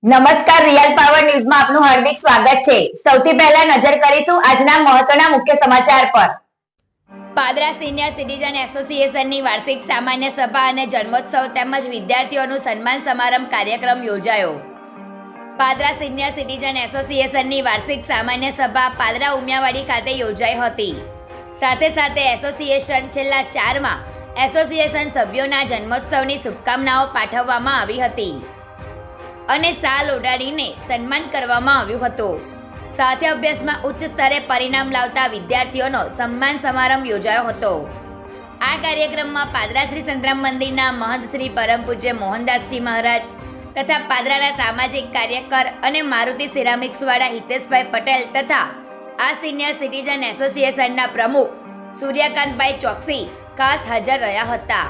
નમસ્કાર, real power ન્યૂઝમાં આપનું હાર્દિક સ્વાગત છે। સૌથી પહેલા નજર કરીશું આજના મહત્વના મુખ્ય સમાચાર પર। પાદરા સિનિયર સિટીઝન એસોસિએશનની વાર્ષિક સામાન્ય સભા અને જન્મોત્સવ તેમજ વિદ્યાર્થીઓનું સન્માન સમારંભ કાર્યક્રમ યોજાયો। પાદરા સિનિયર સિટીઝન એસોસિએશનની વાર્ષિક સામાન્ય સભા પાદરા ઉમિયાવાડી ખાતે યોજાઈ હતી। સાથે સાથે એસોસિએશન છેલ્લા 4માં એસોસિએશન સભ્યોના જન્મોત્સવની શુભકામનાઓ પાઠવવામાં આવી હતી અને શાલ ઓઢાડીને સન્માન કરવામાં આવ્યું હતું। સાથે અભ્યાસમાં ઉચ્ચ સ્તરે પરિણામ લાવતા વિદ્યાર્થીઓનો સન્માન સમારંભ યોજાયો હતો। આ કાર્યક્રમમાં પાદરા શ્રી સંતરામ મંદિરના મહંત શ્રી પરમ પૂજ્ય મોહનદાસજી મહારાજ તથા પાદરાના સામાજિક કાર્યકર અને મારુતિ સિરામિક્સવાળા હિતેશભાઈ પટેલ તથા આ સિનિયર સિટીઝન એસોસિએશનના પ્રમુખ સૂર્યકાંતભાઈ ચોકસી ખાસ હાજર રહ્યા હતા।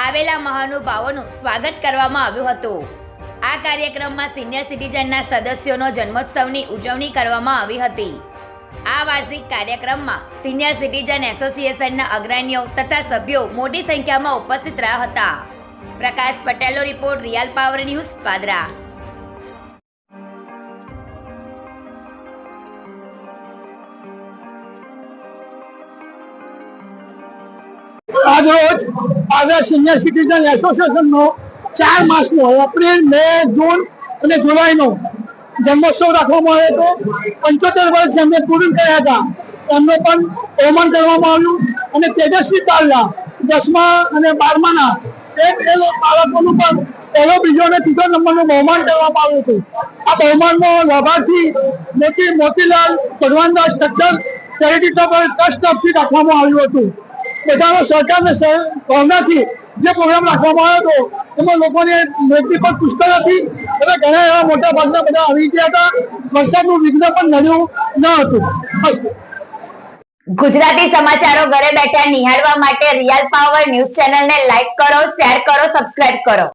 આવેલા મહાનુભાવોનું સ્વાગત કરવામાં આવ્યું હતું। આ કાર્યક્રમમાં સિનિયર સિટીઝનના સદસ્યોનો જન્મોત્સવની ઉજવણી કરવામાં આવી હતી। આ વાર્ષિક કાર્યક્રમમાં સિનિયર સિટીઝન એસોસિએશનના અગ્રણીઓ તથા સભ્યો મોટી સંખ્યામાં ઉપસ્થિત રહ્યા હતા। પ્રકાશ પટેલનો report, real power news, Padra. આજરોજ પાદરા સિનિયર સિટીઝન એસોસિએશનનો 4 માસનો એપ્રિલ, મે, જૂન અને જુલાઈનો જન્મોત્સવ રાખવામાં આવ્યો હતો। 75 વર્ષ જેમને પૂર્ણ કર્યા હતા એમને પણ બહુમાન કરવામાં આવ્યું અને તેજસ્વી તાલના 10મા અને 12માના એ બાળકોનું પણ પહેલો, બીજો અને ત્રીજો નંબરનું બહુમાન કરવામાં આવ્યું હતું। આ બહુમાનમાં લાભાર્થી મોતીલાલ ભગવાનદાસ ઠક્કર ચેરિટી ટ્રસ્ટ તરફથી રાખવામાં આવ્યું હતું। બધાનો સહકાર અને ભાવનાથી જે પ્રોગ્રામ રાખવામાં આવ્યો હતો એમાં લોકોને મેદની પણ પુષ્કળ હતી અને ઘણા એવા મોટા ભાગના બધા આવી ગયા હતા। વરસાદનું વિઘ્ન પણ નડ્યું ન હતું। ગુજરાતી સમાચારો ઘરે બેઠા નિહાળવા માટે રિયલ પાવર ન્યૂઝ ચેનલને લાઈક કરો, શેર કરો, સબસ્ક્રાઇબ કરો।